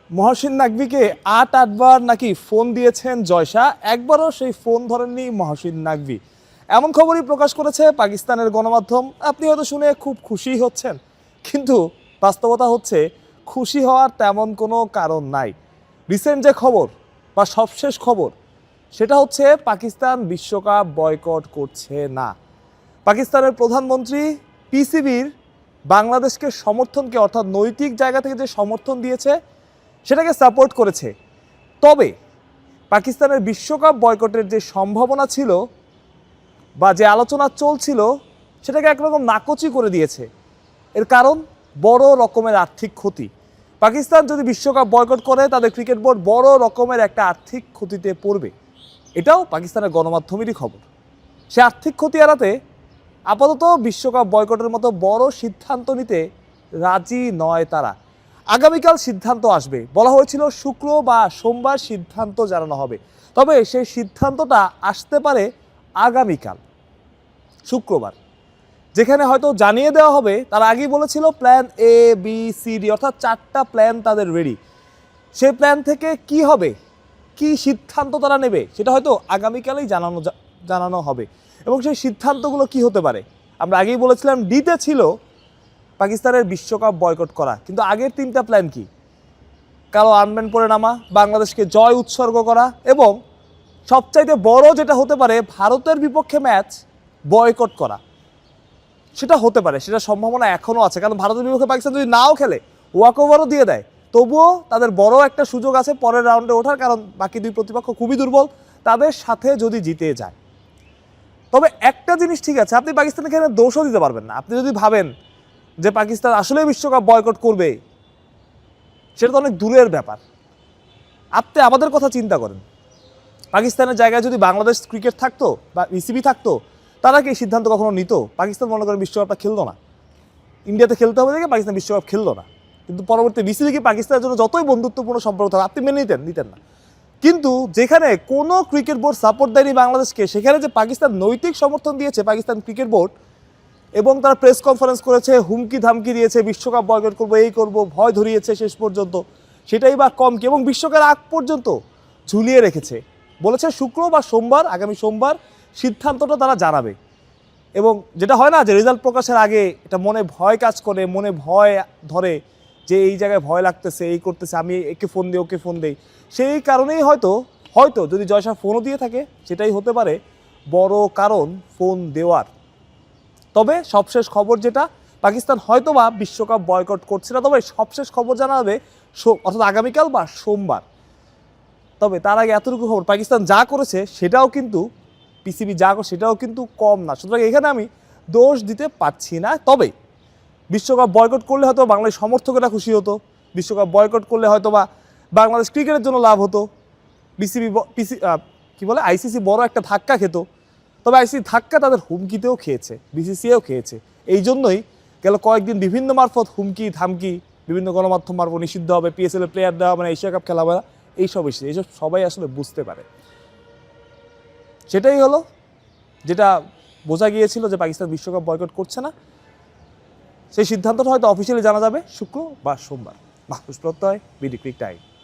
মহসিন নাকভিকে ৮ বার নাকি ফোন দিয়েছেন জয়শা, একবারও সেই ফোন ধরেননি মহসিন নাকভি। এমন খবরই প্রকাশ করেছে পাকিস্তানের গণমাধ্যম। আপনি হয়তো শুনে খুব খুশি হচ্ছেন, কিন্তু বাস্তবতা হচ্ছে খুশি হওয়ার তেমন কোনো কারণ নাই। রিসেন্ট যে খবর বা সবশেষ খবর, সেটা হচ্ছে পাকিস্তান বিশ্বকাপ বয়কট করছে না। পাকিস্তানের প্রধানমন্ত্রী পিসিবির বাংলাদেশকে সমর্থনকে, অর্থাৎ নৈতিক জায়গা থেকে যে সমর্থন দিয়েছে সেটাকে সাপোর্ট করেছে। তবে পাকিস্তানের বিশ্বকাপ বয়কটের যে সম্ভাবনা ছিল বা যে আলোচনা চলছিল, সেটাকে একরকম নাকচি করে দিয়েছে। এর কারণ বড় রকমের আর্থিক ক্ষতি। পাকিস্তান যদি বিশ্বকাপ বয়কট করে, তাদের ক্রিকেট বোর্ড বড় রকমের একটা আর্থিক ক্ষতিতে পড়বে। এটাও পাকিস্তানের গণমাধ্যমেরই খবর। সে আর্থিক ক্ষতি এড়াতে আপাতত বিশ্বকাপ বয়কটের মতো বড় সিদ্ধান্ত নিতে রাজি নয় তারা। আগামীকাল সিদ্ধান্ত আসবে, বলা হয়েছিল শুক্র বা সোমবার সিদ্ধান্ত জানানো হবে। তবে সেই সিদ্ধান্তটা আসতে পারে আগামীকাল শুক্রবার, যেখানে হয়তো জানিয়ে দেওয়া হবে। তারা আগেই বলেছিল plan A B C D, অর্থাৎ 4টা প্ল্যান তাদের রেডি। সেই প্ল্যান থেকে কি হবে, কি সিদ্ধান্ত তারা নেবে, সেটা হয়তো আগামীকালেই জানানো হবে। এবং সেই সিদ্ধান্তগুলো কি হতে পারে, আমরা আগেই বলেছিলাম ডিতে ছিল পাকিস্তানের বিশ্বকাপ বয়কট করা, কিন্তু আগের 3টা প্ল্যান কি? কালো আর্মব্যান্ড পরে নামা, বাংলাদেশকে জয় উৎসর্গ করা, এবং সবচাইতে বড় যেটা হতে পারে ভারতের বিপক্ষে ম্যাচ বয়কট করা। সেটা হতে পারে, সেটা সম্ভাবনা এখনও আছে। কারণ ভারতের বিপক্ষে পাকিস্তান যদি নাও খেলে, ওয়াকওভারও দিয়ে দেয়, তবুও তাদের বড় একটা সুযোগ আছে পরের রাউন্ডে ওঠার। কারণ বাকি দুই প্রতিপক্ষ খুবই দুর্বল, তাদের সাথে যদি জিতে যায়। তবে একটা জিনিস ঠিক আছে, আপনি পাকিস্তানকে এখানে দোষও দিতে পারবেন না। আপনি যদি ভাবেন যে পাকিস্তান আসলে বিশ্বকাপ বয়কট করবে, সেটা তো অনেক দূরের ব্যাপার। আপনি আমাদের কথা চিন্তা করেন, পাকিস্তানের জায়গায় যদি বাংলাদেশ ক্রিকেট থাকতো বা বিসিবি থাকতো, তারা কি এই সিদ্ধান্ত কখনো নিত? পাকিস্তান মনে করেন বিশ্বকাপটা খেলতো না, ইন্ডিয়াতে খেলতে হবে দেখে পাকিস্তান বিশ্বকাপ খেললো না। কিন্তু পরবর্তী বিসিবি কি পাকিস্তানের জন্য যতই বন্ধুত্বপূর্ণ সম্পর্ক থাকে, আপনি মেনে নিতেন না। কিন্তু যেখানে কোনো ক্রিকেট বোর্ড সাপোর্ট দেয়নি বাংলাদেশকে, সেখানে যে পাকিস্তান নৈতিক সমর্থন দিয়েছে পাকিস্তান ক্রিকেট বোর্ড, এবং তারা প্রেস কনফারেন্স করেছে, হুমকি ধামকি দিয়েছে, বিশ্বকাপ বয়কট করবো, এই করবো, ভয় ধরিয়েছে শেষ পর্যন্ত, সেটাই বা কম কি? এবং বিশ্বকাপের আগ পর্যন্ত ঝুলিয়ে রেখেছে। বলেছে শুক্র বা সোমবার, আগামী সোমবার সিদ্ধান্তটা তারা জানাবে। এবং যেটা হয় না যে রেজাল্ট প্রকাশের আগে এটা মনে ভয় কাজ করে, মনে ভয় ধরে যে এই জায়গায় ভয় লাগতেছে, এই করতেছে, আমি একে ফোন দিই, ওকে ফোন দিই। সেই কারণেই হয়তো হয়তো যদি জয়শা ফোনও দিয়ে থাকে, সেটাই হতে পারে বড় কারণ ফোন দেওয়ার। তবে সবশেষ খবর যেটা, পাকিস্তান হয়তো বা বিশ্বকাপ বয়কট করছে না, তবে সবশেষ খবর জানা হবে অর্থাৎ আগামীকাল বা সোমবার। তবে তার আগে এতটুকু খবর, পাকিস্তান যা করেছে সেটাও কিন্তু, পিসিবি যা করে সেটাও কিন্তু কম না। সুতরাং এখানে আমি দোষ দিতে পারছি না। তবে বিশ্বকাপ বয়কট করলে হয়তো বাংলাদেশ সমর্থকেরা খুশি হতো, বিশ্বকাপ বয়কট করলে হয়তো বা বাংলাদেশ ক্রিকেটের জন্য লাভ হতো, বিসিবি কি বলে আইসিসি বড় একটা ধাক্কা খেত। তবে আইসিসি ধাক্কা তাদের হুমকিতেও খেয়েছে, বিসিসিআইও খেয়েছে। এই জন্যই গেল কয়েকদিন বিভিন্ন মারফত হুমকি ধামকি, বিভিন্ন গণমাধ্যম মারফত নিষিদ্ধ হবে, পিএসএল এর প্লেয়ার দেওয়া মানে এশিয়া কাপ খেলা হবে, এইসব সবাই আসলে বুঝতে পারে। সেটাই হলো যেটা বোঝা গিয়েছিল, যে পাকিস্তান বিশ্বকাপ বয়কট করছে না। সেই সিদ্ধান্তটা হয়তো অফিসিয়ালি জানা যাবে শুক্র বা সোমবার। মাহফুজ প্রত্যয়, বিডি ক্রিক টাইম।